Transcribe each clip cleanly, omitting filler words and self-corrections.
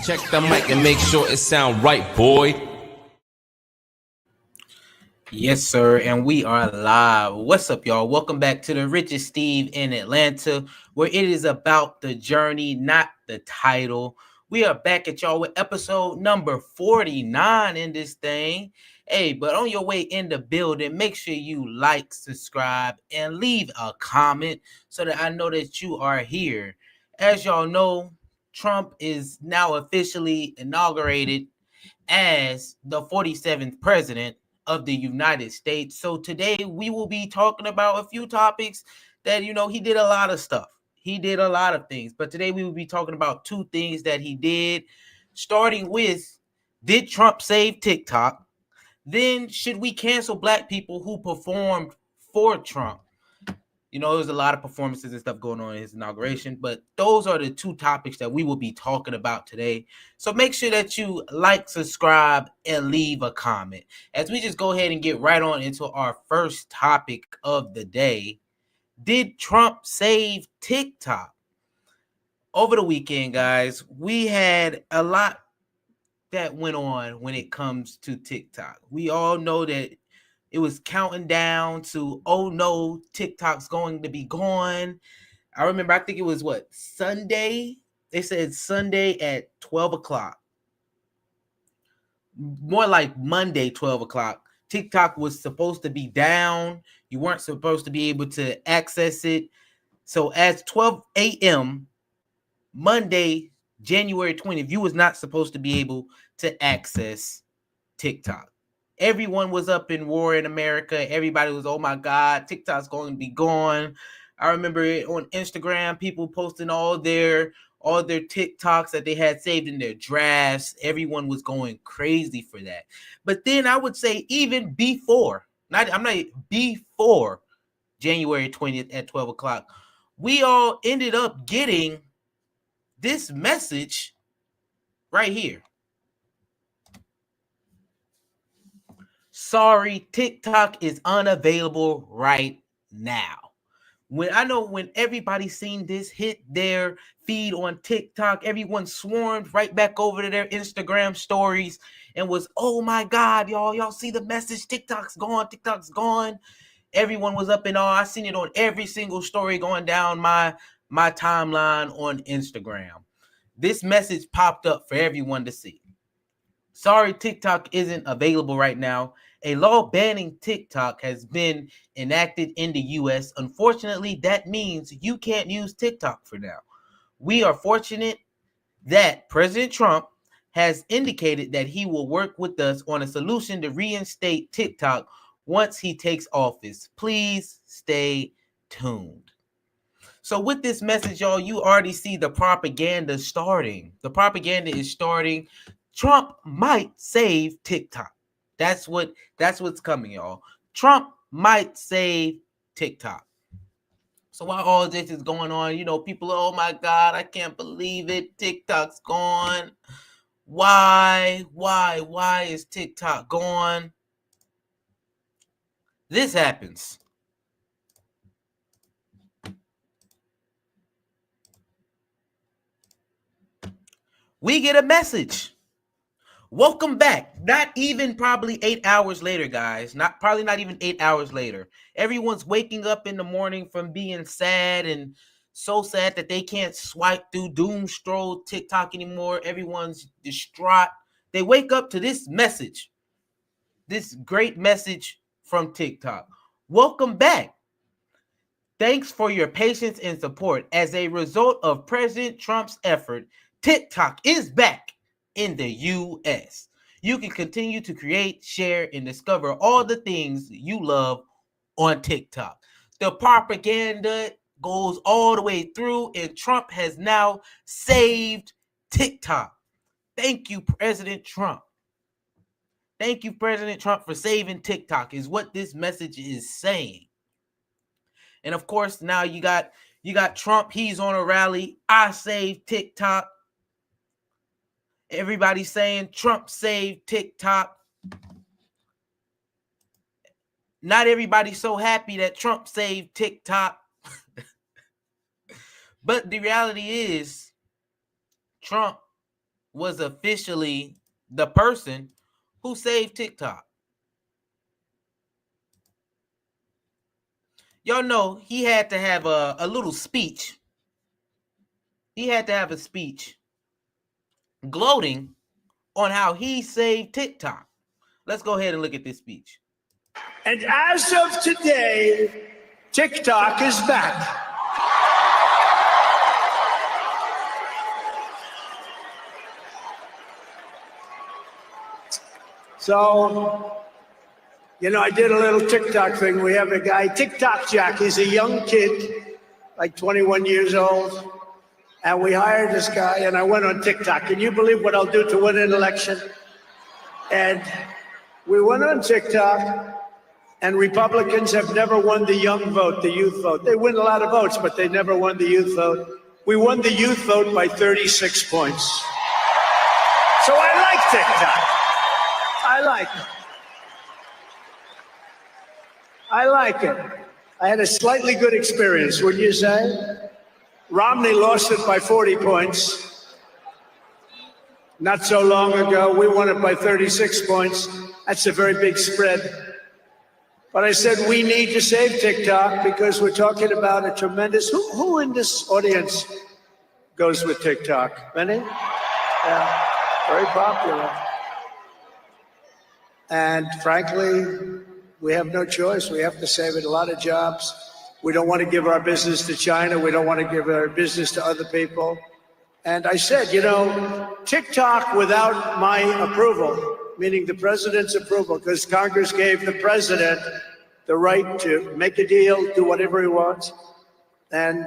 Check the mic and make sure it sound right, boy. Yes, sir, and we are live. What's up, y'all? Welcome back to the Richest Steve in Atlanta, where it is about the journey, not the title. We are back at y'all with episode number 49 in this thing. Hey, but on your way in the building, make sure you like, subscribe, and leave a comment so that I know that you are here. As y'all know, Trump is now officially inaugurated as the 47th president of the United States. So today we will be talking about a few topics that, he did a lot of stuff. He did a lot of things. But today we will be talking about two things that he did, starting with, did Trump save TikTok? Then, should we cancel black people who performed for Trump? There's a lot of performances and stuff going on in his inauguration, but those are the two topics that we will be talking about today. So make sure that you like, subscribe, and leave a comment. As we just go ahead and get right on into our first topic of the day, did Trump save TikTok? Over the weekend, guys, we had a lot that went on when it comes to TikTok. We all know that it was counting down to, oh no, TikTok's going to be gone. I remember, I think it was Sunday? They said Sunday at 12 o'clock. More like Monday, 12 o'clock. TikTok was supposed to be down. You weren't supposed to be able to access it. So as 12 a.m., Monday, January 20th, you was not supposed to be able to access TikTok. Everyone was up in war in America. Everybody was, oh my God, TikTok's going to be gone. I remember it on Instagram, people posting all their TikToks that they had saved in their drafts. Everyone was going crazy for that. But then I would say even before January 20th at 12 o'clock, we all ended up getting this message right here. Sorry, TikTok is unavailable right now. When everybody seen this hit their feed on TikTok, everyone swarmed right back over to their Instagram stories and was, oh my God, y'all see the message, TikTok's gone. Everyone was up in all. I seen it on every single story going down my timeline on Instagram. This message popped up for everyone to see. Sorry, TikTok isn't available right now. A law banning TikTok has been enacted in the U.S. Unfortunately, that means you can't use TikTok for now. We are fortunate that President Trump has indicated that he will work with us on a solution to reinstate TikTok once he takes office. Please stay tuned. So with this message, y'all, you already see the propaganda starting. The propaganda is starting. Trump might save TikTok. That's what's coming, y'all. Trump might save TikTok. So while all this is going on, people are, oh my God, I can't believe it. TikTok's gone. Why is TikTok gone? This happens. We get a message. Welcome back. Not even probably 8 hours later, guys. Not even 8 hours later. Everyone's waking up in the morning from being sad and so sad that they can't swipe through doom scroll TikTok anymore. Everyone's distraught. They wake up to this message. This great message from TikTok. Welcome back. Thanks for your patience and support. As a result of President Trump's effort, TikTok is back in the U.S. You can continue to create, share, and discover all the things you love on TikTok. The propaganda goes all the way through, and Trump has now saved TikTok. Thank you, President Trump. Thank you, President Trump, for saving TikTok, is what this message is saying. And of course, now you got Trump. He's on a rally. I saved TikTok. Everybody's saying Trump saved TikTok. Not everybody's so happy that Trump saved TikTok. But the reality is, Trump was officially the person who saved TikTok. Y'all know he had to have a little speech. He had to have a speech gloating on how he saved TikTok. Let's go ahead and look at this speech. And as of today, TikTok is back. So, I did a little TikTok thing. We have a guy, TikTok Jack. He's a young kid, like 21 years old. And we hired this guy, and I went on TikTok. Can you believe what I'll do to win an election? And we went on TikTok, and Republicans have never won the young vote, the youth vote. They win a lot of votes, but they never won the youth vote. We won the youth vote by 36 points. So I like TikTok. I like it. I like it. I had a slightly good experience, wouldn't you say? Romney lost it by 40 points. Not so long ago, we won it by 36 points. That's a very big spread. But I said we need to save TikTok because we're talking about a tremendous... Who in this audience goes with TikTok? Many? Yeah, very popular. And frankly, we have no choice. We have to save it. A lot of jobs. We don't want to give our business to China. We don't want to give our business to other people. And I said, TikTok without my approval, meaning the president's approval, because Congress gave the president the right to make a deal, do whatever he wants. And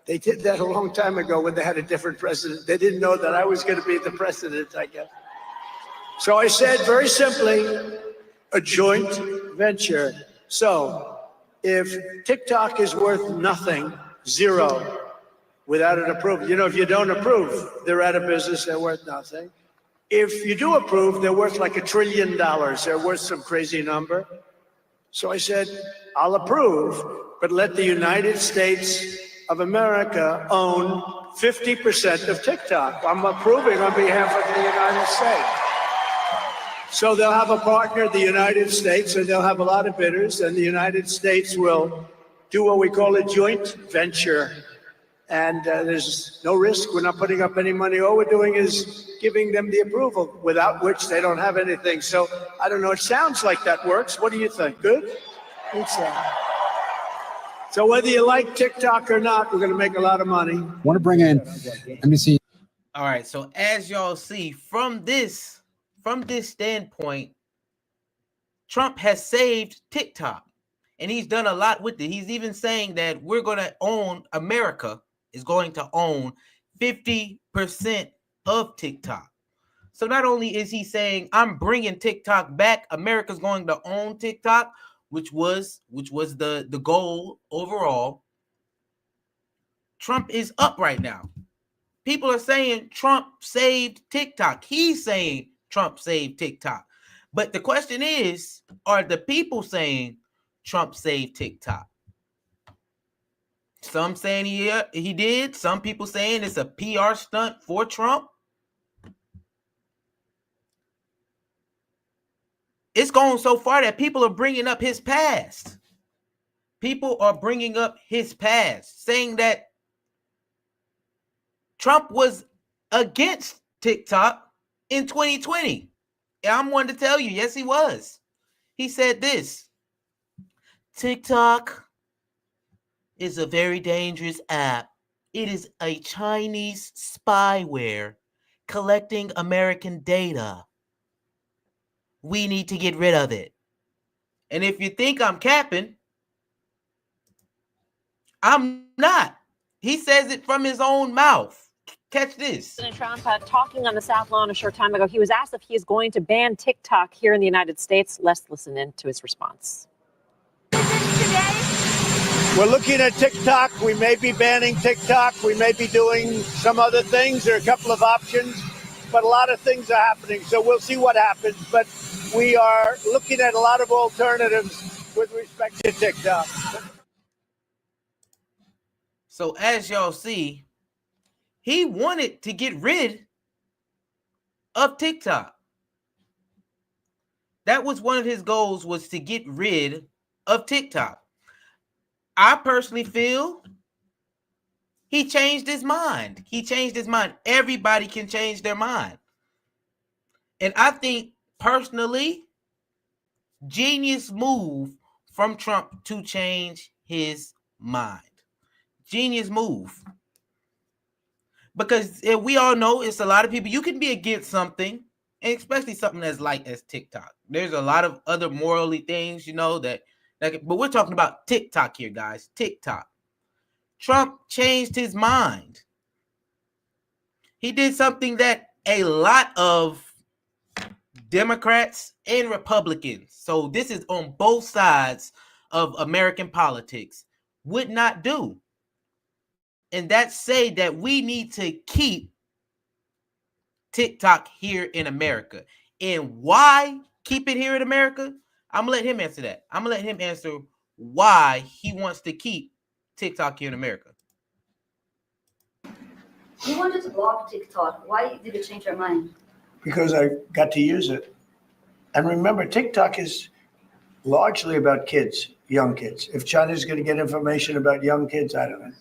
they did that a long time ago when they had a different president. They didn't know that I was going to be the president, I guess. So I said, very simply, a joint venture. So if TikTok is worth nothing, zero, without an approval, if you don't approve, they're out of business, they're worth nothing. If you do approve, they're worth like $1 trillion. They're worth some crazy number. So I said, I'll approve, but let the United States of America own 50% of TikTok. I'm approving on behalf of the United States. So they'll have a partner, the United States, and they'll have a lot of bidders, and the United States will do what we call a joint venture. And there's no risk. We're not putting up any money. All we're doing is giving them the approval, without which they don't have anything. So I don't know. It sounds like that works. What do you think? Good? So whether you like TikTok or not, we're going to make a lot of money. Want to bring in, let me see. All right. So as y'all see from this standpoint, Trump has saved TikTok, and he's done a lot with it. He's even saying that America is going to own 50% of TikTok. So not only is he saying, I'm bringing TikTok back, America's going to own TikTok, which was the goal overall. Trump is up right now. People are saying Trump saved TikTok. He's saying Trump saved TikTok. But the question is, are the people saying Trump saved TikTok? Some saying he did. Some people saying it's a PR stunt for Trump. It's gone so far that people are bringing up his past. People are bringing up his past, saying that Trump was against TikTok in 2020. I'm one to tell you, yes, he was. He said this: TikTok is a very dangerous app. It is a Chinese spyware collecting American data. We need to get rid of it. And if you think I'm capping, I'm not. He says it from his own mouth. Catch this. President Trump talking on the South Lawn a short time ago. He was asked if he is going to ban TikTok here in the United States. Let's listen in to his response. We're looking at TikTok. We may be banning TikTok. We may be doing some other things. There are a couple of options, but a lot of things are happening. So we'll see what happens. But we are looking at a lot of alternatives with respect to TikTok. So as y'all see, he wanted to get rid of TikTok. That was one of his goals, was to get rid of TikTok. I personally feel he changed his mind. He changed his mind. Everybody can change their mind. And I think personally, genius move from Trump to change his mind. Genius move. Because we all know it's a lot of people, you can be against something, and especially something as light as TikTok. There's a lot of other morally things, that but we're talking about TikTok here, guys. TikTok. Trump changed his mind. He did something that a lot of Democrats and Republicans, so this is on both sides of American politics, would not do. And that's say that we need to keep TikTok here in America. And why keep it here in America? I'm going to let him answer that. I'm going to let him answer why he wants to keep TikTok here in America. You wanted to block TikTok. Why did you change your mind? Because I got to use it. And remember, TikTok is largely about kids, young kids. If China's going to get information about young kids, I don't know.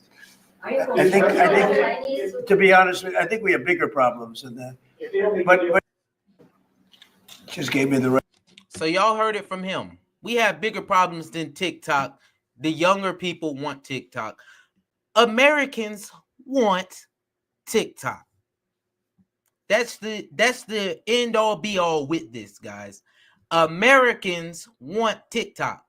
I think, to be honest with you, I think we have bigger problems than that. But just gave me the right. So y'all heard it from him. We have bigger problems than TikTok. The younger people want TikTok. Americans want TikTok. That's the end all be all with this, guys. Americans want TikTok.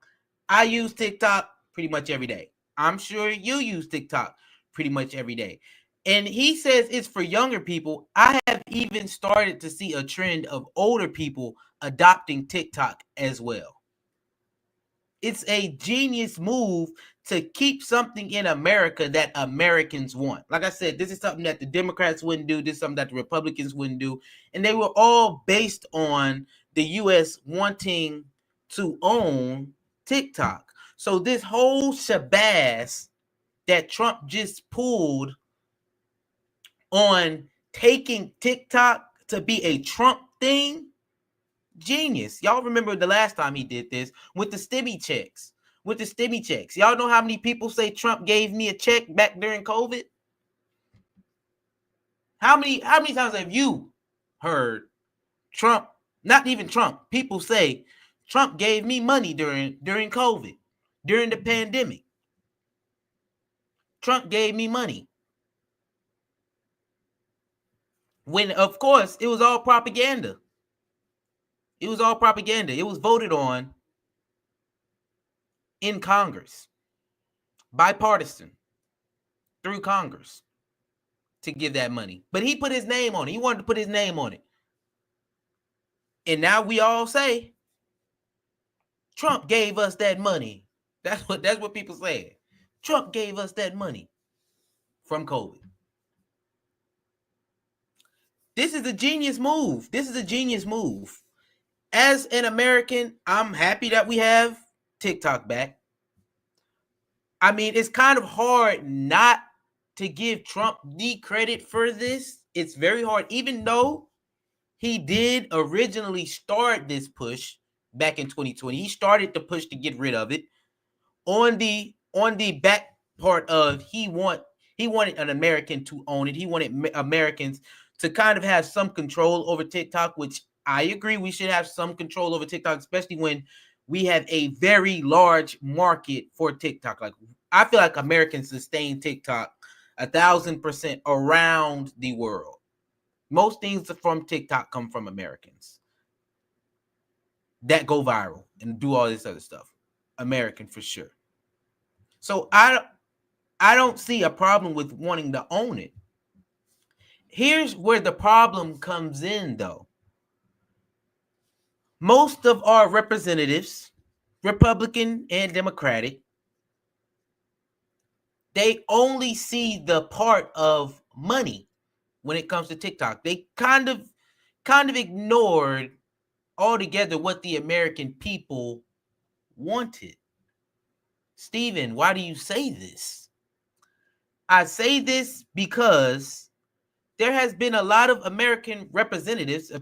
I use TikTok pretty much every day. I'm sure you use TikTok pretty much every day. And he says it's for younger people. I have even started to see a trend of older people adopting TikTok as well. It's a genius move to keep something in America that Americans want. Like I said, this is something that the Democrats wouldn't do. This is something that the Republicans wouldn't do. And they were all based on the U.S. wanting to own TikTok. So this whole shabazz that Trump just pulled on taking TikTok to be a Trump thing, genius. Y'all remember the last time he did this with the stimmy checks. Y'all know how many people say Trump gave me a check back during COVID? How many times have you heard Trump, not even Trump, people say Trump gave me money during COVID, during the pandemic? Trump gave me money. When, of course, it was all propaganda. It was all propaganda. It was voted on in Congress, bipartisan, through Congress, to give that money. But he put his name on it. He wanted to put his name on it. And now we all say, Trump gave us that money. That's what people say. Trump gave us that money from COVID. This is a genius move. As an American, I'm happy that we have TikTok back. I mean, it's kind of hard not to give Trump the credit for this. It's very hard, even though he did originally start this push back in 2020. He started the push to get rid of it on the back part of he wanted an American to own it. He wanted Americans to kind of have some control over TikTok, which I agree we should have some control over TikTok, especially when we have a very large market for TikTok. Like, I feel like Americans sustain TikTok 1,000% around the world. Most things from TikTok come from Americans that go viral and do all this other stuff. American for sure. So I don't see a problem with wanting to own it. Here's where the problem comes in, though. Most of our representatives, Republican and Democratic, they only see the part of money when it comes to TikTok. They kind of ignored altogether what the American people wanted. Stephen, why do you say this? I say this because there has been a lot of American representatives,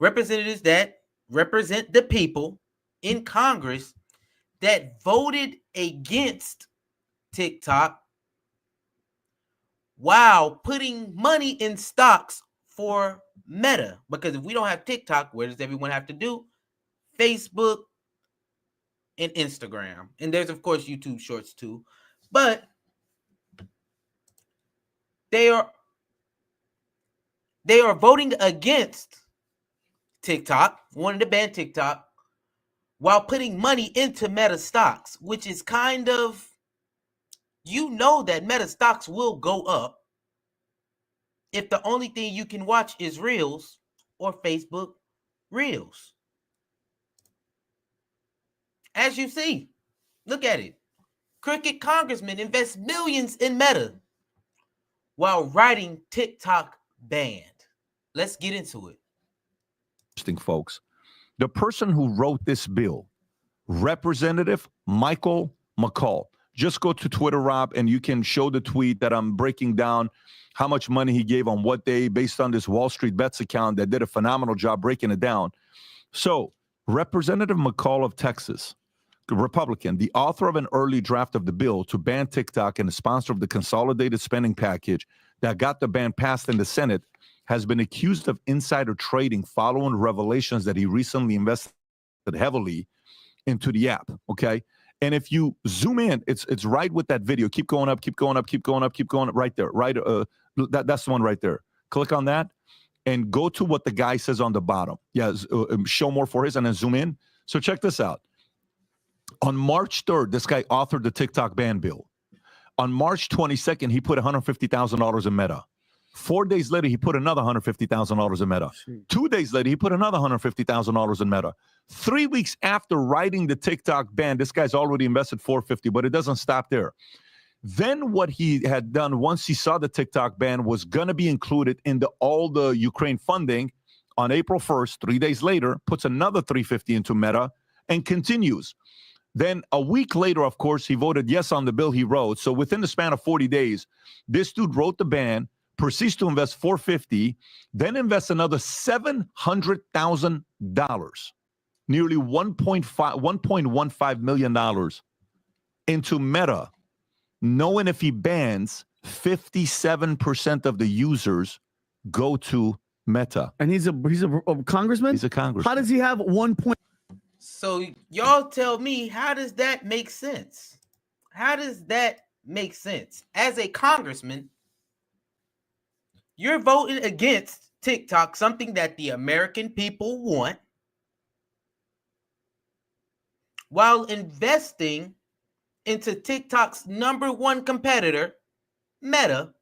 representatives that represent the people in Congress that voted against TikTok while putting money in stocks for Meta. Because if we don't have TikTok, where does everyone have to do? Facebook and Instagram. And there's, of course, YouTube Shorts too. But they are voting against TikTok, wanting to ban TikTok, while putting money into Meta stocks, which is kind of, that Meta stocks will go up if the only thing you can watch is Reels or Facebook Reels. As you see, look at it. Crooked congressmen invest millions in Meta while writing TikTok banned. Let's get into it. Interesting, folks. The person who wrote this bill, Representative Michael McCall. Just go to Twitter, Rob, and you can show the tweet that I'm breaking down how much money he gave on what day based on this Wall Street Bets account that did a phenomenal job breaking it down. So, Representative McCall of Texas, Republican, the author of an early draft of the bill to ban TikTok and the sponsor of the consolidated spending package that got the ban passed in the Senate, has been accused of insider trading following revelations that he recently invested heavily into the app, okay? And if you zoom in, it's right with that video. Keep going up, keep going up, keep going up, keep going up, right there, right? That's the one right there. Click on that and go to what the guy says on the bottom. Yeah, show more for his and then zoom in. So check this out. On March 3rd, this guy authored the TikTok ban bill. On March 22nd, he put $150,000 in Meta. 4 days later, he put another $150,000 in Meta. 2 days later, he put another $150,000 in Meta. 3 weeks after writing the TikTok ban, this guy's already invested $450,000, but it doesn't stop there. Then what he had done once he saw the TikTok ban was going to be included in all the Ukraine funding on April 1st, 3 days later, puts another $350,000 into Meta and continues. Then a week later, of course, he voted yes on the bill he wrote. So within the span of 40 days, this dude wrote the ban, proceeds to invest $450,000, then invests another $700,000, nearly $1.15 million into Meta, knowing if he bans, 57% of the users go to Meta. And he's a congressman? He's a congressman. How does he have 1 point? So y'all tell me, how does that make sense? How does that make sense? As a congressman, you're voting against TikTok, something that the American people want, while investing into TikTok's #1 competitor, Meta,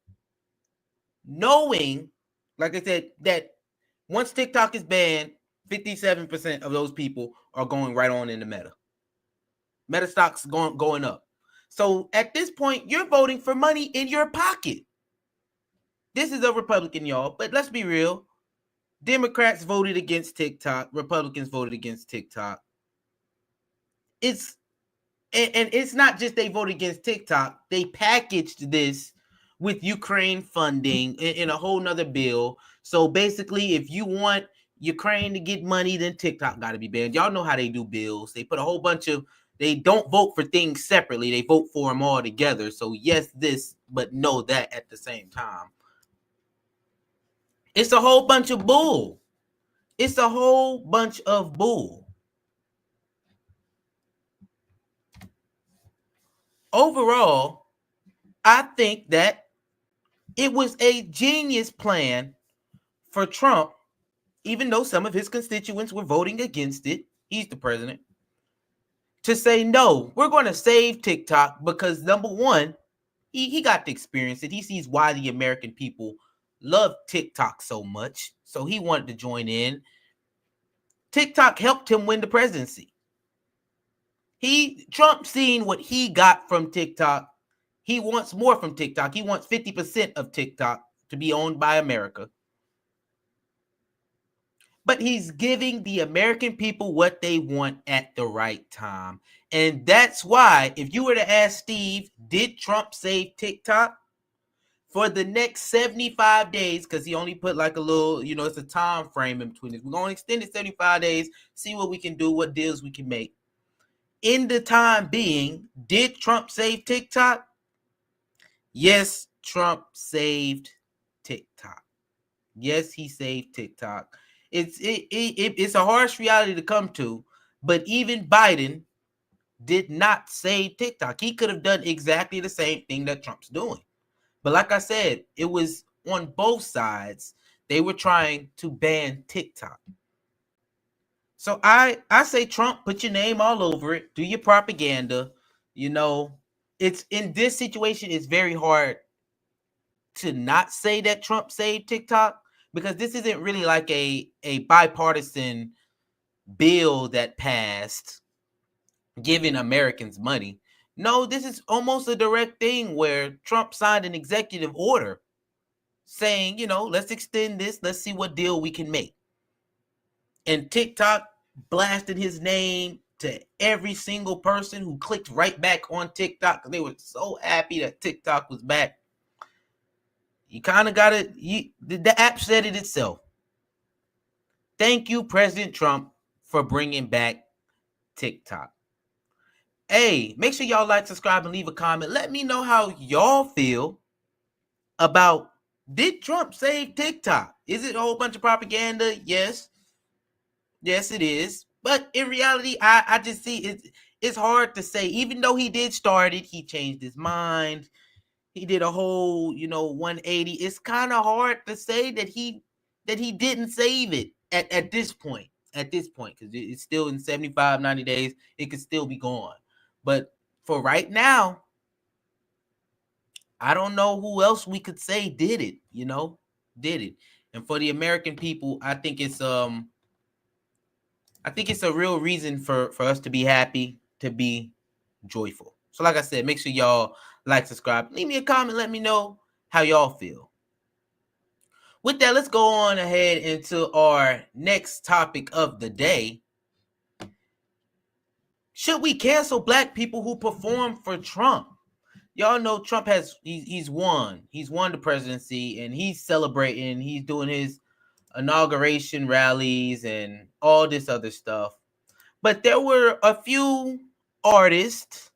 knowing, like I said, that once TikTok is banned, 57% of those people are going right on into Meta. Meta stocks going up. So at this point, you're voting for money in your pocket. This is a Republican, y'all, but let's be real. Democrats voted against TikTok. Republicans voted against TikTok. It's not just they voted against TikTok. They packaged this with Ukraine funding in a whole nother bill. So basically, if you want Ukraine to get money, then TikTok got to be banned. Y'all know how they do bills. They put a whole bunch of, they don't vote for things separately. They vote for them all together. So yes, this, but no that at the same time. It's a whole bunch of bull. It's a whole bunch of bull. Overall, I think that it was a genius plan for Trump, even though some of his constituents were voting against it. He's the president. To say, no, we're going to save TikTok because, number one, he got to experience it. He sees why the American people love TikTok so much. So he wanted to join in. TikTok helped him win the presidency. Trump seeing what he got from TikTok. He wants more from TikTok. He wants 50% of TikTok to be owned by America. But he's giving the American people what they want at the right time. And that's why, if you were to ask Steve, did Trump save TikTok? for the next 75 days, because he only put like a little, it's a time frame in between this. We're going to extend it 75 days, see what we can do, what deals we can make. In the time being, did Trump save TikTok? Yes, Trump saved TikTok. Yes, he saved TikTok. It's a harsh reality to come to, but even Biden did not save TikTok. He could have done exactly the same thing that Trump's doing. But like I said, it was on both sides. They were trying to ban TikTok. So I say, Trump, put your name all over it. Do your propaganda. It's in this situation, it's very hard to not say that Trump saved TikTok, because this isn't really like a bipartisan bill that passed giving Americans money. No, this is almost a direct thing where Trump signed an executive order saying, let's extend this. Let's see what deal we can make. And TikTok blasted his name to every single person who clicked right back on TikTok, because they were so happy that TikTok was back. You kind of got it. The app said it itself. Thank you, President Trump, for bringing back TikTok. Hey, make sure y'all like, subscribe, and leave a comment. Let me know how y'all feel about, did Trump save TikTok? Is it a whole bunch of propaganda? Yes. Yes, it is. But in reality, I just see it's hard to say. Even though he did start it, he changed his mind. He did a whole, 180. It's kind of hard to say that he didn't save it at this point. At this point, because it's still in 75, 90 days. It could still be gone. But for right now, I don't know who else we could say did it, did it. And for the American people, I think it's a real reason for us to be happy, to be joyful. So like I said, make sure y'all like, subscribe, leave me a comment, let me know how y'all feel. With that, let's go on ahead into our next topic of the day. Should we cancel black people who perform for Trump? Y'all know Trump he's won. He's won the presidency, and he's celebrating. He's doing his inauguration rallies and all this other stuff. But there were a few artists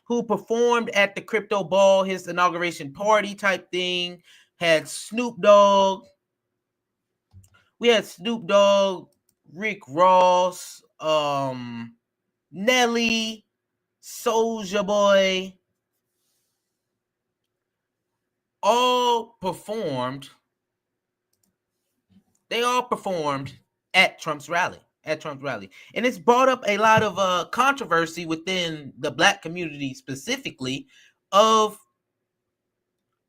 who performed at the crypto ball, his inauguration party type thing. Had Snoop Dogg. We had Snoop Dogg, Rick Ross, Nelly, Soulja Boy, all performed. They all performed at Trump's rally. And it's brought up a lot of controversy within the black community specifically of,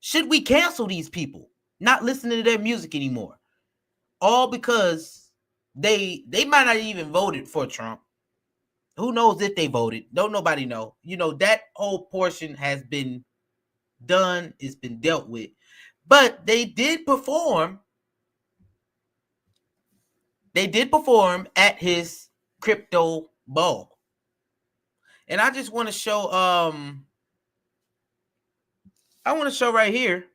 should we cancel these people, not listening to their music anymore? All because they might not even voted for Trump. Who knows if they voted? Don't nobody know. That whole portion has been done. It's been dealt with. But they did perform. They did perform at his crypto ball. And I just want to show, I want to show right here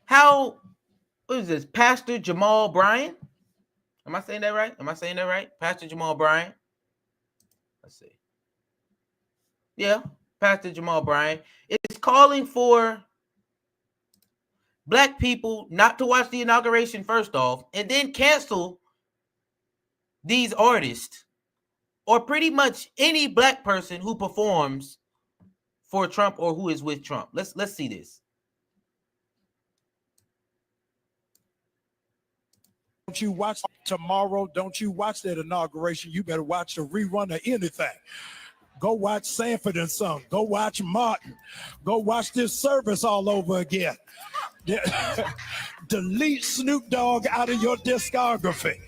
how, what is this? Pastor Jamal Bryant. Am I saying that right? Pastor Jamal Bryant. Let's see. Yeah, Pastor Jamal Bryant is calling for black people not to watch the inauguration first off, and then cancel these artists, or pretty much any black person who performs for Trump or who is with Trump. Let's see this. Don't you watch tomorrow? Don't you watch that inauguration? You better watch a rerun of anything. Go watch Sanford and Son. Go watch Martin. Go watch this service all over again. Delete Snoop Dogg out of your discography.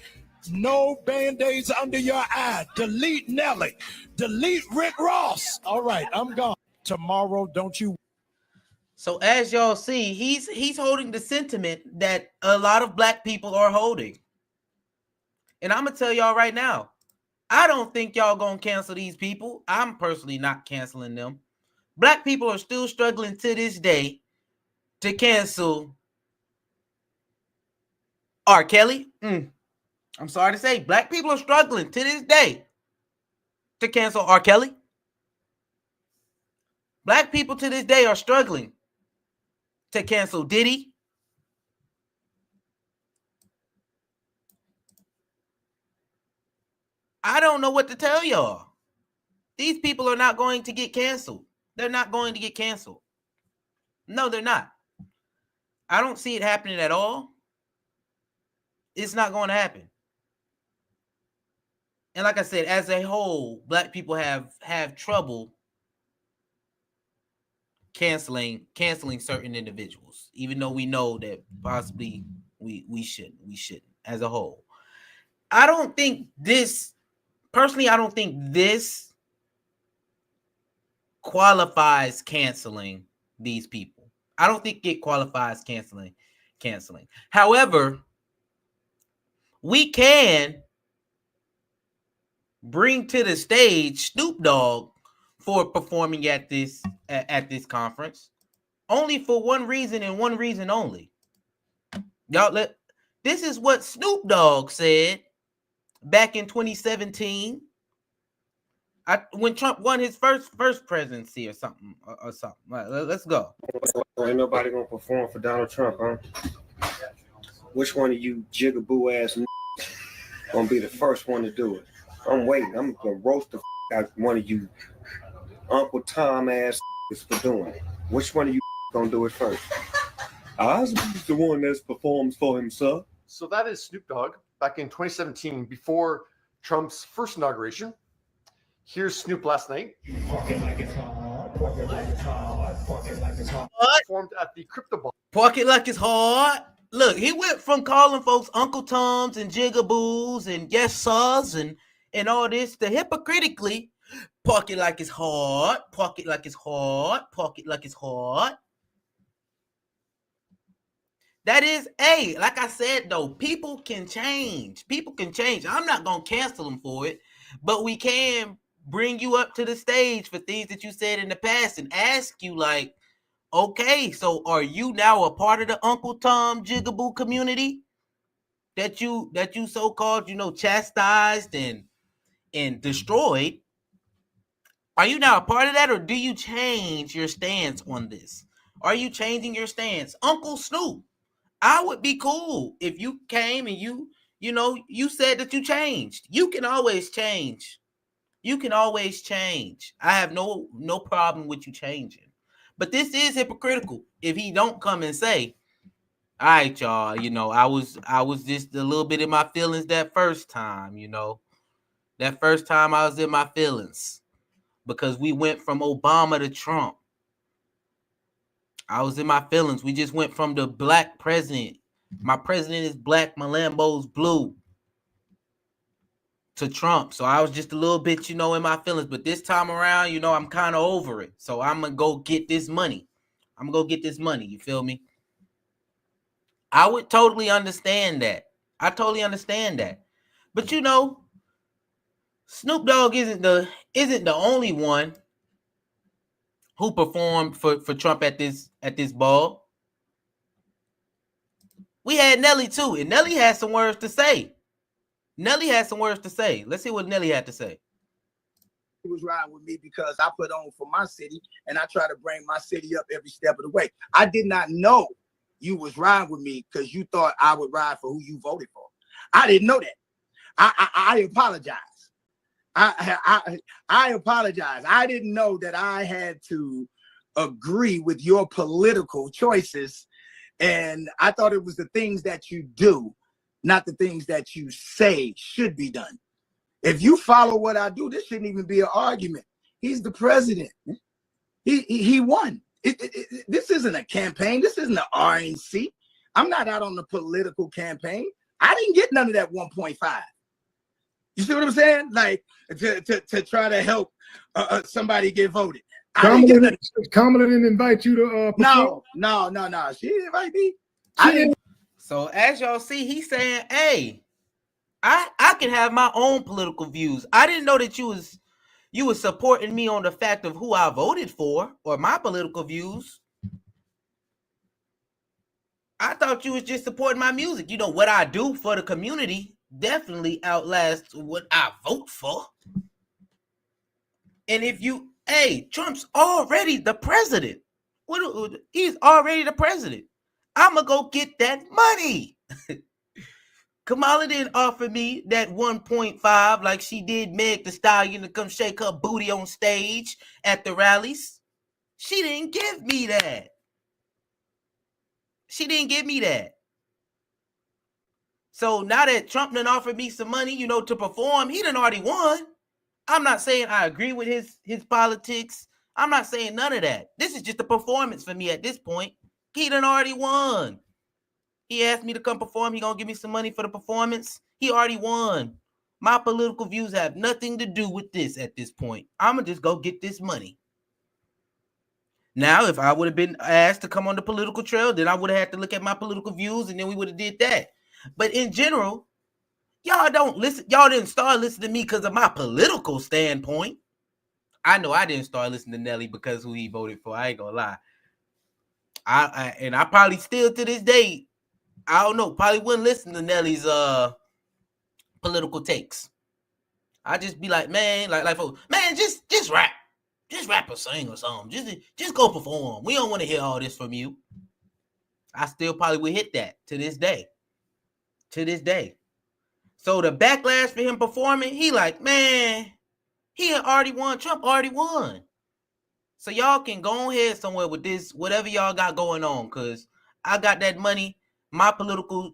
No Band-Aids under your eye. Delete Nelly. Delete Rick Ross. All right, I'm gone. Tomorrow, don't you? So as y'all see, he's holding the sentiment that a lot of black people are holding. And I'm going to tell y'all right now, I don't think y'all gonna cancel these people. I'm personally not canceling them. Black people are still struggling to this day to cancel R. Kelly. I'm sorry to say, black people are struggling to this day to cancel R. Kelly. Black people to this day are struggling to cancel Diddy. I don't know what to tell y'all. These people are not going to get canceled. They're not going to get canceled. No, they're not. I don't see it happening at all. It's not going to happen. And like I said, as a whole, black people have trouble canceling certain individuals, even though we know that possibly we shouldn't as a whole. I don't think this qualifies canceling these people. I don't think it qualifies canceling. However, we can bring to the stage Snoop Dogg for performing at this conference, only for one reason and one reason only. This is what Snoop Dogg said back in 2017, when Trump won his first presidency or something. Let's go. Ain't nobody gonna perform for Donald Trump, huh? Which one of you jigaboo ass gonna be the first one to do it? I'm waiting. I'm gonna roast the out one of you Uncle Tom ass for doing it. Which one of you gonna do it first? I was the one that performs for himself. So that is Snoop Dogg back in 2017, before Trump's first inauguration. Here's Snoop last night. Performed at the Crypto Ball. Park it like it's hard. Look, he went from calling folks Uncle Toms and jigaboos and yes sirs and all this to hypocritically park it like it's hard, park it like it's hard, park it like it's hard. That is, like I said, though, people can change. People can change. I'm not going to cancel them for it, but we can bring you up to the stage for things that you said in the past and ask you, like, okay, so are you now a part of the Uncle Tom Jigaboo community that you so-called, chastised and destroyed? Are you now a part of that, or do you change your stance on this? Are you changing your stance? Uncle Snoop, I would be cool if you came and you said that you changed. You can always change. You can always change. I have no problem with you changing. But this is hypocritical if he don't come and say, all right, y'all, I was just a little bit in my feelings that first time, That first time I was in my feelings because we went from Obama to Trump. I was in my feelings. We just went from the black president. My president is black, my Lambo's blue, to Trump. So I was just a little bit, in my feelings. But this time around, I'm kind of over it. So I'm going to go get this money. You feel me? I would totally understand that. I totally understand that. But Snoop Dogg isn't the only one who performed for Trump at this ball. We had Nelly too, and Nelly had some words to say. Let's see what Nelly had to say. He was riding with me because I put on for my city, and I try to bring my city up every step of the way. I did not know you was riding with me because you thought I would ride for who you voted for. I didn't know that. I apologize. I apologize. I didn't know that I had to agree with your political choices, and I thought it was the things that you do, not the things that you say should be done. If you follow what I do, this shouldn't even be an argument. He's the president. He won. This isn't a campaign. This isn't an RNC. I'm not out on the political campaign. I didn't get none of that 1.5. You see what I'm saying? Like to try to help somebody get voted. Kamala didn't invite you to No. She didn't invite me. So as y'all see, he's saying, hey, I can have my own political views. I didn't know that you was supporting me on the fact of who I voted for or my political views. I thought you was just supporting my music. You know, what I do for the community definitely outlasts what I vote for. And if you, Trump's already the president. He's already the president. I'm going to go get that money. Kamala didn't offer me that 1.5 like she did Meg Thee Stallion to come shake her booty on stage at the rallies. She didn't give me that. She didn't give me that. So now that Trump done offered me some money, you know, to perform, he done already won. I'm not saying I agree with his politics. I'm not saying none of that. This is just a performance for me at this point. He done already won. He asked me to come perform. He gonna give me some money for the performance. He already won. My political views have nothing to do with this at this point. I'm gonna just go get this money. Now, if I would have been asked to come on the political trail, then I would have had to look at my political views, and then we would have did that. But in general, y'all don't listen. Y'all didn't start listening to me because of my political standpoint. I know I didn't start listening to Nelly because who he voted for. I ain't gonna lie. I probably still to this day, I don't know, probably wouldn't listen to Nelly's political takes. I just be like, man, man, just rap. Just rap or sing or something. Just go perform. We don't want to hear all this from you. I still probably would hit that to this day. To this day. So the backlash for him performing, he like, man, he had already won. Trump already won. So y'all can go ahead somewhere with this, whatever y'all got going on, because I got that money. My political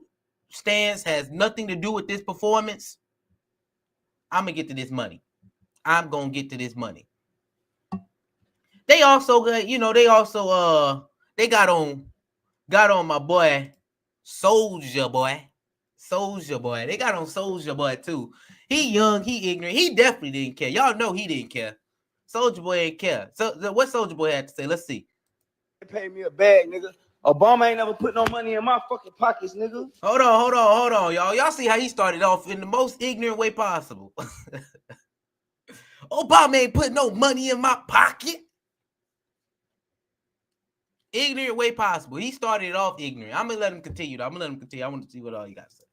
stance has nothing to do with this performance. I'm going to get to this money. I'm going to get to this money. They also got, you know, they got on my boy, Soulja Boy. Soulja Boy. They got on Soulja Boy too. He young, he ignorant. He definitely didn't care. Y'all know he didn't care. Soulja Boy ain't care. So what Soulja Boy had to say? Let's see. They paid me a bag, nigga. Obama ain't never put no money in my fucking pockets, nigga. Hold on, y'all. Y'all see how he started off in the most ignorant way possible. Obama ain't put no money in my pocket. Ignorant way possible. He started it off ignorant. I'm gonna let him continue. I want to see what all you got to say.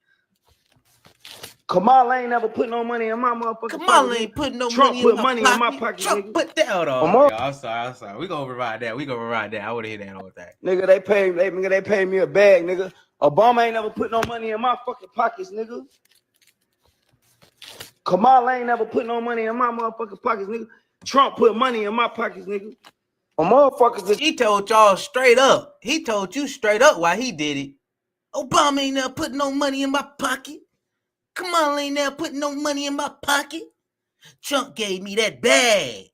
Kamala ain't never put no money in my motherfucking Kamala pocket. ain't put no Trump money put in money my in my pocket. pocket, Trump nigga. put that. Hold on. I'm sorry. We gonna override that. I want to hear that whole thing. Nigga, they paid me a bag, nigga. Obama ain't never put no money in my fucking pockets, nigga. Kamala ain't never put no money in my motherfucking pockets, nigga. Trump put money in my pockets, nigga. Motherfuckers. He told y'all straight up. He told you straight up why he did it. Obama ain't never put no money in my pocket. Kamala ain't never put no money in my pocket. Trump gave me that bag.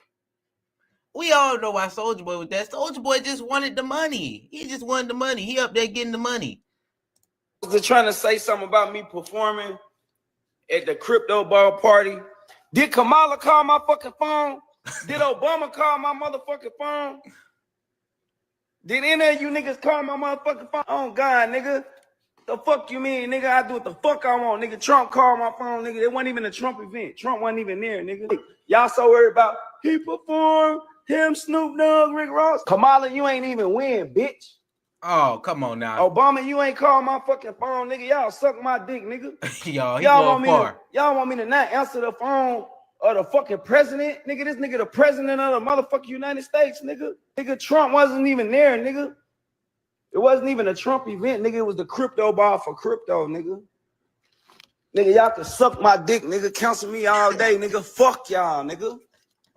We all know why Soulja Boy was that. Soulja Boy just wanted the money. He just wanted the money. He up there getting the money. They're trying to say something about me performing at the crypto ball party. Did Kamala call my fucking phone? Did Obama call my motherfucking phone? Did any of you niggas call my motherfucking phone? Oh God, nigga. The fuck you mean, nigga? I do what the fuck I want, nigga. Trump called my phone, nigga. It wasn't even a Trump event. Trump wasn't even there, nigga. Y'all so worried about he performed, him, Snoop Dogg, Rick Ross. Kamala, you ain't even win, bitch. Oh, come on now. Obama, you ain't called my fucking phone, nigga. Y'all suck my dick, nigga. y'all want me to not answer the phone of the fucking president, nigga? This nigga the president of the motherfucking United States, nigga. Nigga, Trump wasn't even there, nigga. It wasn't even a Trump event, nigga. It was the crypto ball for crypto, nigga. Nigga, y'all can suck my dick, nigga. Cancel me all day, nigga. Fuck y'all, nigga.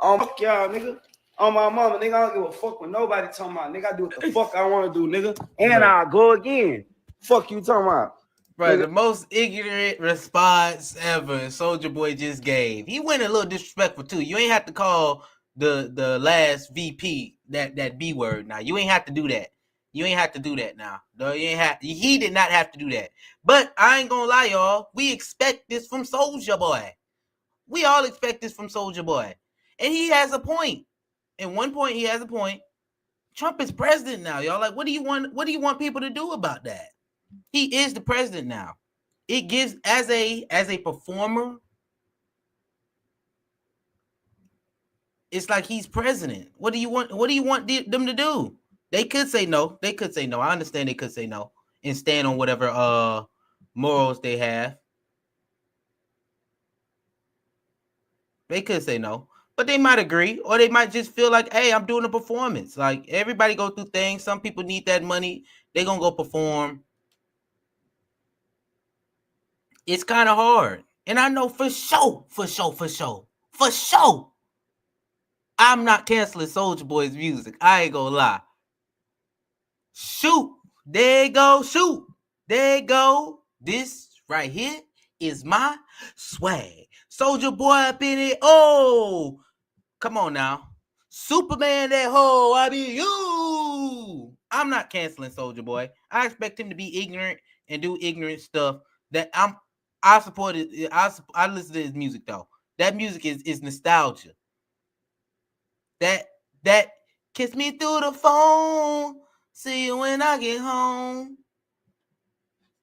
Fuck y'all, nigga. On my mama, nigga, I don't give a fuck what nobody talking about. Nigga, I do what the fuck I want to do, nigga. And I'll go again. Fuck you talking about. Bro, the most ignorant response ever Soulja Boy just gave. He went a little disrespectful too. You ain't have to call the last VP that B word now. You ain't have to do that. You ain't have to do that now. No, he did not have to do that. But I ain't gonna lie, y'all. We expect this from Soulja Boy. We all expect this from Soulja Boy. And he has a point. At one point, he has a point. Trump is president now, y'all. Like, what do you want people to do about that? He is the president now. it gives as a performer, it's like he's president. What do you want them to do? They could say no. They could say no. I understand they could say no and stand on whatever morals they have. They could say no, but they might agree, or they might just feel like, hey, I'm doing a performance. Like, everybody go through things. Some people need that money. They're going to go perform. It's kind of hard. And I know for sure, I'm not canceling Soulja Boy's music. I ain't going to lie. Shoot. There you go. Shoot. There you go. This right here is my swag. Soulja Boy up in it. Oh, come on now. Superman that hoe. I mean, you. I'm not canceling Soulja Boy. I expect him to be ignorant and do ignorant stuff. That I support it. I listen to his music though. That music is nostalgia. That kiss me through the phone. See you when I get home.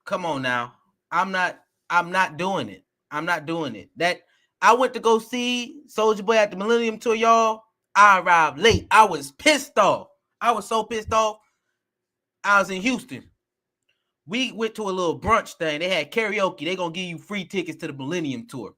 Come on now. I'm not doing it. I'm not doing it. That I went to go see Soulja Boy at the Millennium Tour, y'all. I arrived late. I was pissed off. I was so pissed off. I was in Houston. We went to a little brunch thing. They had karaoke. They gonna give you free tickets to the Millennium Tour.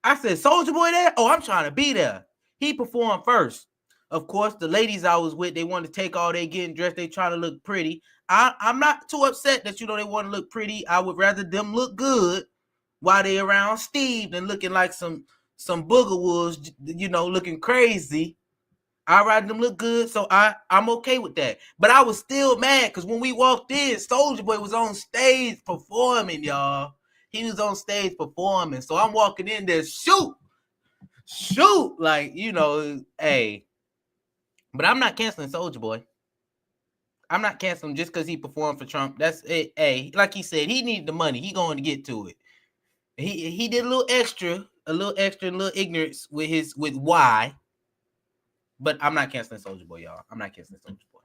I said, Soulja Boy there? Oh, I'm trying to be there. He performed first. Of course, the ladies I was with, they wanted to take all they getting dressed. They trying to look pretty. I'm not too upset that, they want to look pretty. I would rather them look good while they around Steve than looking like some booger wolves, looking crazy. I'd rather them look good, so I'm okay with that. But I was still mad because when we walked in, Soulja Boy was on stage performing, y'all. He was on stage performing. So I'm walking in there, shoot, like, hey. But I'm not canceling Soulja Boy. I'm not canceling just because he performed for Trump. That's it. Hey, like he said, he needed the money. He going to get to it. He did a little extra, a little ignorance with why. But I'm not canceling Soulja Boy, y'all. I'm not canceling Soulja Boy.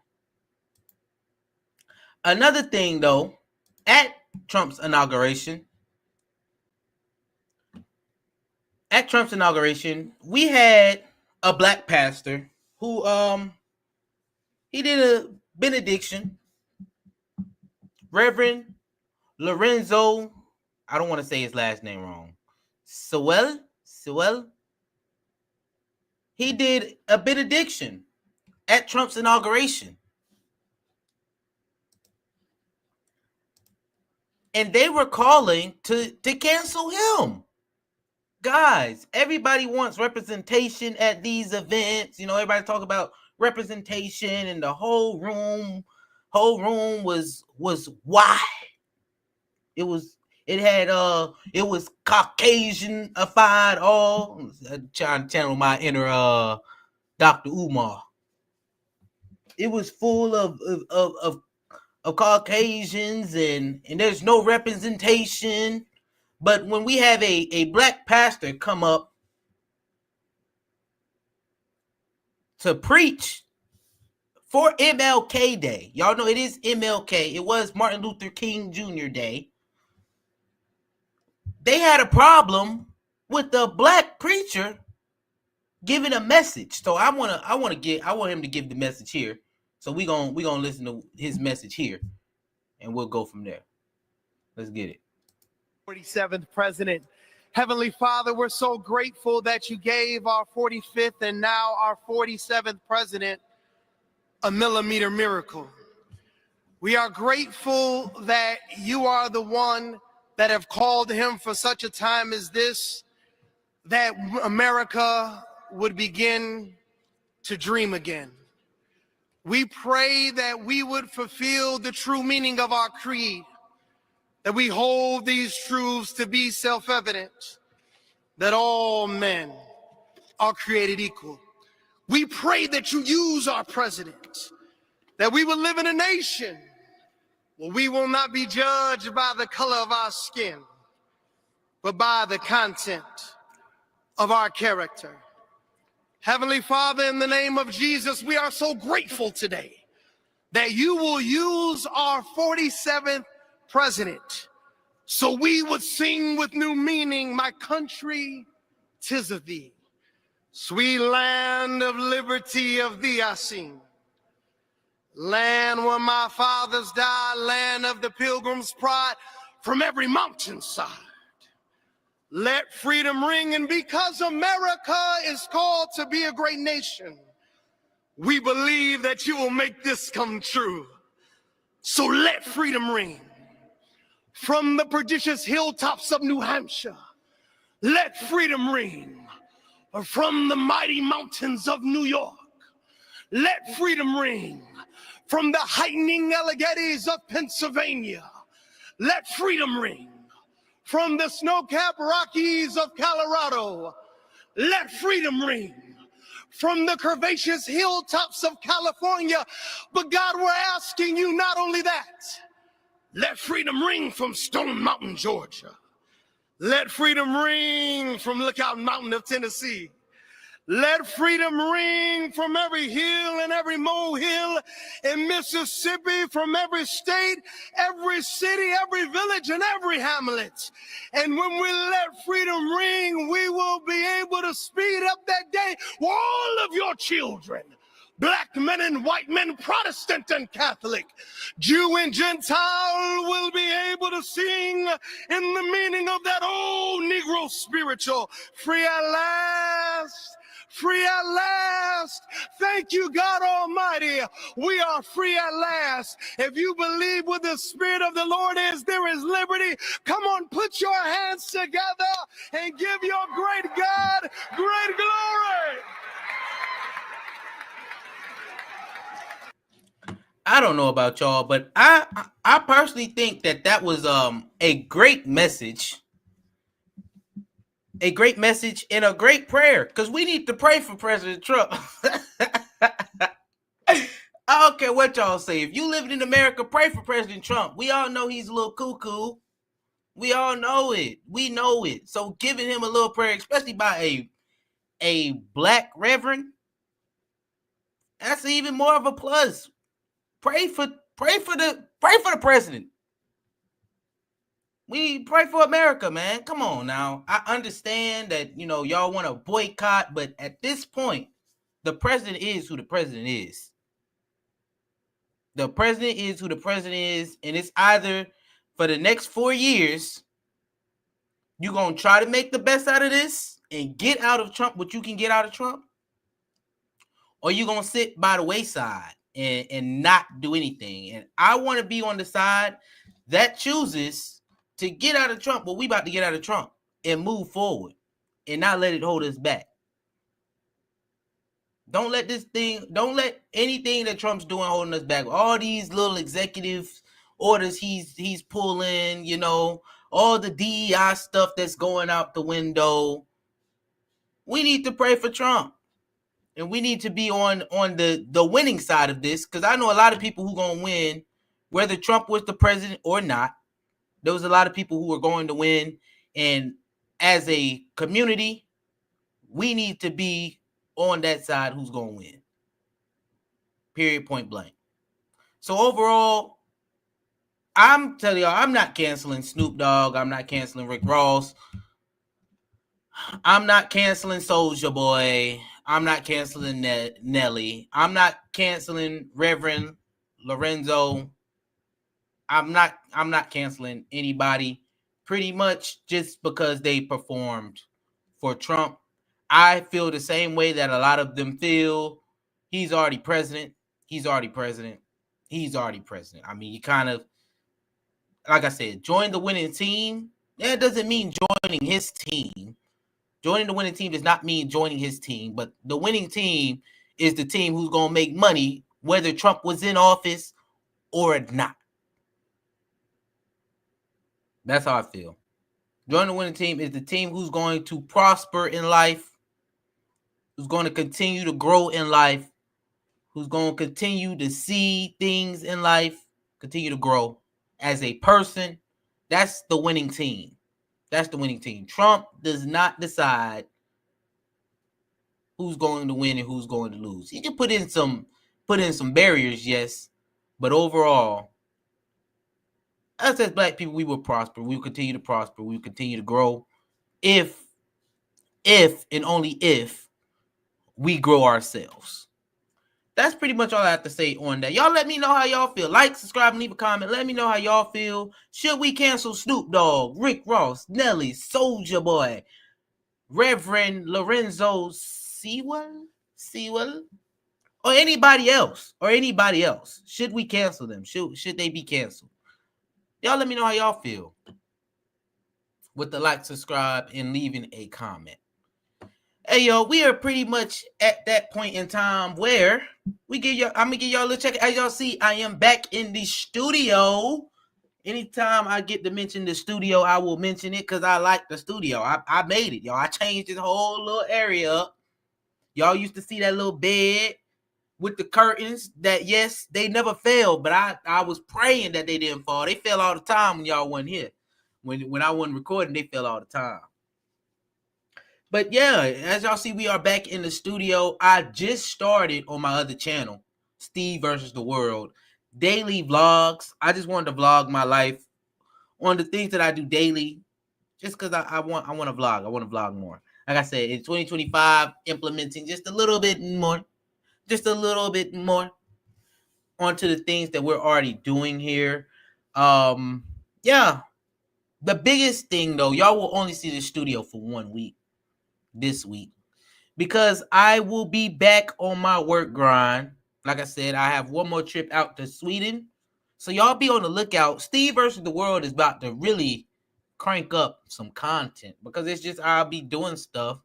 Another thing, though, at Trump's inauguration, we had a black pastor who he did a benediction. Reverend Lorenzo, I don't want to say his last name wrong. Sewell. He did a benediction at Trump's inauguration. And they were calling to cancel him. Guys, everybody wants representation at these events. Everybody talk about representation, and the whole room was wide. It was Caucasian-ified all. I'm trying to channel my inner Dr. Umar. It was full of Caucasians, and there's no representation. But when we have a black pastor come up to preach for MLK Day, y'all know it is MLK. It was Martin Luther King Jr. Day. They had a problem with the black preacher giving a message. So I want him to give the message here. So we gonna listen to his message here, and we'll go from there. Let's get it. 47th president. Heavenly Father, we're so grateful that you gave our 45th and now our 47th president a millimeter miracle. We are grateful that you are the one that have called him for such a time as this, that America would begin to dream again. We pray that we would fulfill the true meaning of our creed, that we hold these truths to be self-evident, that all men are created equal. We pray that you use our president, that we will live in a nation where we will not be judged by the color of our skin, but by the content of our character. Heavenly Father, in the name of Jesus, we are so grateful today that you will use our 47th president So we would sing with new meaning, my country, 'tis of thee. Sweet land of liberty, of thee I sing. Land where my fathers died, land of the pilgrim's pride, from every mountainside. Let freedom ring, and because America is called to be a great nation, we believe that you will make this come true. So let freedom ring. From the prodigious hilltops of New Hampshire, let freedom ring. From the mighty mountains of New York, let freedom ring. From the heightening Alleghenies of Pennsylvania, let freedom ring. From the snow-capped Rockies of Colorado, let freedom ring. From the curvaceous hilltops of California, but God, we're asking you not only that, let freedom ring from Stone Mountain, Georgia. Let freedom ring from Lookout Mountain of Tennessee. Let freedom ring from every hill and every molehill in Mississippi, from every state, every city, every village, and every hamlet. And when we let freedom ring, we will be able to speed up that day where all of your children, black men and white men, Protestant and Catholic, Jew and Gentile, will be able to sing in the meaning of that old Negro spiritual, free at last. Free at last. Thank you, God Almighty. We are free at last. If you believe where the Spirit of the Lord is, there is liberty. Come on, put your hands together and give your great God great glory. I don't know about y'all, but I personally think that was a great message. A great message and a great prayer, because we need to pray for President Trump. I don't care what y'all say. If you live in America, pray for President Trump. We all know he's a little cuckoo. We all know it. We know it. So giving him a little prayer, especially by a black reverend, that's even more of a plus. Pray for the president. We pray for America, man. Come on now. I understand that, y'all want to boycott, but at this point, the president is who the president is. The president is who the president is, and it's either for the next 4 years, you're going to try to make the best out of this and get out of Trump what you can get out of Trump, or you're going to sit by the wayside and not do anything. And I want to be on the side that chooses to get out of Trump what we about to get out of Trump and move forward and not let it hold us back. Don't let anything that Trump's doing holding us back. All these little executive orders he's pulling, all the DEI stuff that's going out the window. We need to pray for Trump. And we need to be on the winning side of this, because I know a lot of people who going to win, whether Trump was the president or not. There was a lot of people who were going to win, and as a community, we need to be on that side who's going to win. Period, point blank. So overall, I'm telling y'all, I'm not canceling Snoop Dogg. I'm not canceling Rick Ross. I'm not canceling Soulja Boy. I'm not canceling Nelly. I'm not canceling Reverend Lorenzo. I'm not canceling anybody, pretty much just because they performed for Trump. I feel the same way that a lot of them feel. He's already president. He's already president. He's already president. I mean, you kind of, like I said, join the winning team. That doesn't mean joining his team. Joining the winning team does not mean joining his team, but the winning team is the team who's going to make money, whether Trump was in office or not. That's how I feel. Joining the winning team is the team who's going to prosper in life, who's going to continue to grow in life, who's going to continue to see things in life, continue to grow as a person. That's the winning team. That's the winning team. Trump does not decide who's going to win and who's going to lose. He can put in some barriers, yes, but overall, us as black people, we will prosper. We will continue to prosper. We will continue to grow if and only if we grow ourselves. That's pretty much all I have to say on that. Y'all let me know how y'all feel. Like, subscribe, and leave a comment. Let me know how y'all feel. Should we cancel Snoop Dogg, Rick Ross, Nelly, Soulja Boy, Reverend Lorenzo Sewell, or anybody else? Should we cancel them? Should they be canceled? Y'all let me know how y'all feel with the like, subscribe, and leaving a comment. Hey, yo, we are pretty much at that point in time where I'm gonna give y'all a little check. As y'all see, I am back in the studio. Anytime I get to mention the studio, I will mention it because I like the studio. I made it, y'all. I changed this whole little area up. Y'all used to see that little bed with the curtains that, yes, they never fell, but I was praying that they didn't fall. They fell all the time when y'all wasn't here. When I wasn't recording, they fell all the time. But yeah, as y'all see, we are back in the studio. I just started on my other channel, Steve versus the World, daily vlogs. I just wanted to vlog my life on the things that I do daily, just because I want to vlog. I want to vlog more. Like I said, in 2025, implementing just a little bit more onto the things that we're already doing here. Yeah, the biggest thing though, y'all will only see the studio for 1 week. This week, because I will be back on my work grind. Like I said, I have one more trip out to Sweden, so y'all be on the lookout. Steve versus the World is about to really crank up some content because it's just I'll be doing stuff.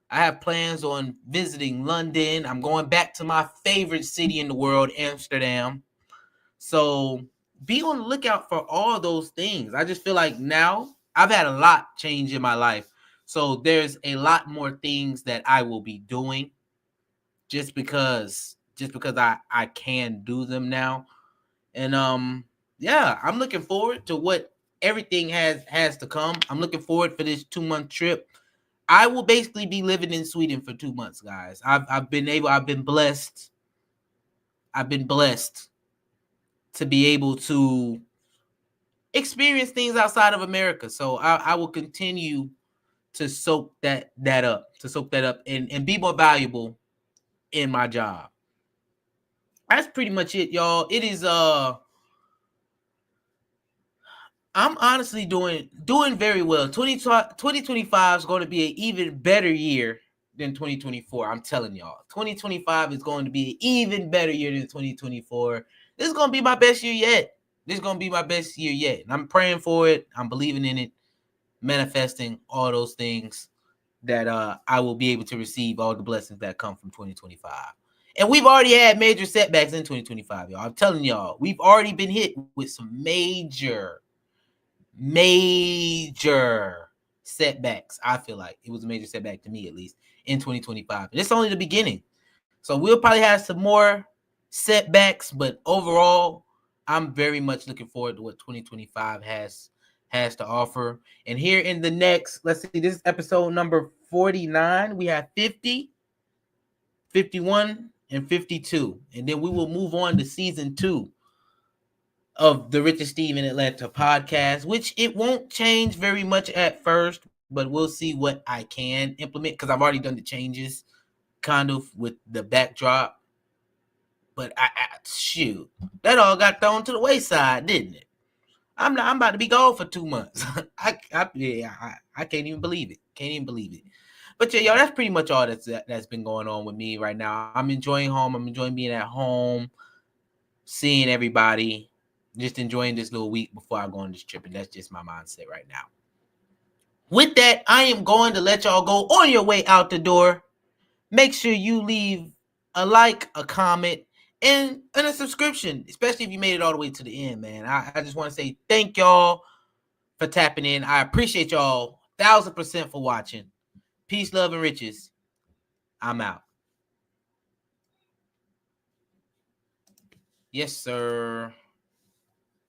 I have plans on visiting London. I'm going back to my favorite city in the world, Amsterdam. So be on the lookout for all those things. I just feel like now I've had a lot change in my life. So there's a lot more things that I will be doing just because I can do them now. And yeah, I'm looking forward to what everything has to come. I'm looking forward for this 2-month trip. I will basically be living in Sweden for 2 months, guys. I've been blessed to be able to experience things outside of America. So I will continue to soak that up and be more valuable in my job. That's pretty much it, y'all. It is I'm honestly doing very well. 2025 is going to be an even better year than 2024. I'm telling y'all. 2025 is going to be an even better year than 2024. This is going to be my best year yet. And I'm praying for it. I'm believing in it, manifesting all those things that I will be able to receive all the blessings that come from 2025. And we've already had major setbacks in 2025, y'all. I'm telling y'all, we've already been hit with some major setbacks. I feel like it was a major setback to me, at least, in 2025. And it's only the beginning. So we'll probably have some more setbacks, but overall, I'm very much looking forward to what 2025 has to offer. And here in the next, let's see, this is episode number 49. We have 50, 51, and 52. And then we will move on to season 2 of the Richest Steve in Atlanta podcast, which it won't change very much at first, but we'll see what I can implement because I've already done the changes kind of with the backdrop. But shoot, that all got thrown to the wayside, didn't it? I'm about to be gone for 2 months. I can't even believe it. But yeah, y'all, that's pretty much all that's been going on with me right now. I'm enjoying home. I'm enjoying being at home, seeing everybody, just enjoying this little week before I go on this trip. And that's just my mindset right now. With that, I am going to let y'all go on your way out the door. Make sure you leave a like, a comment, and a subscription, especially if you made it all the way to the end, man. I just want to say thank y'all for tapping in. I appreciate y'all 1000% for watching. Peace, love, and riches. I'm out. Yes, sir.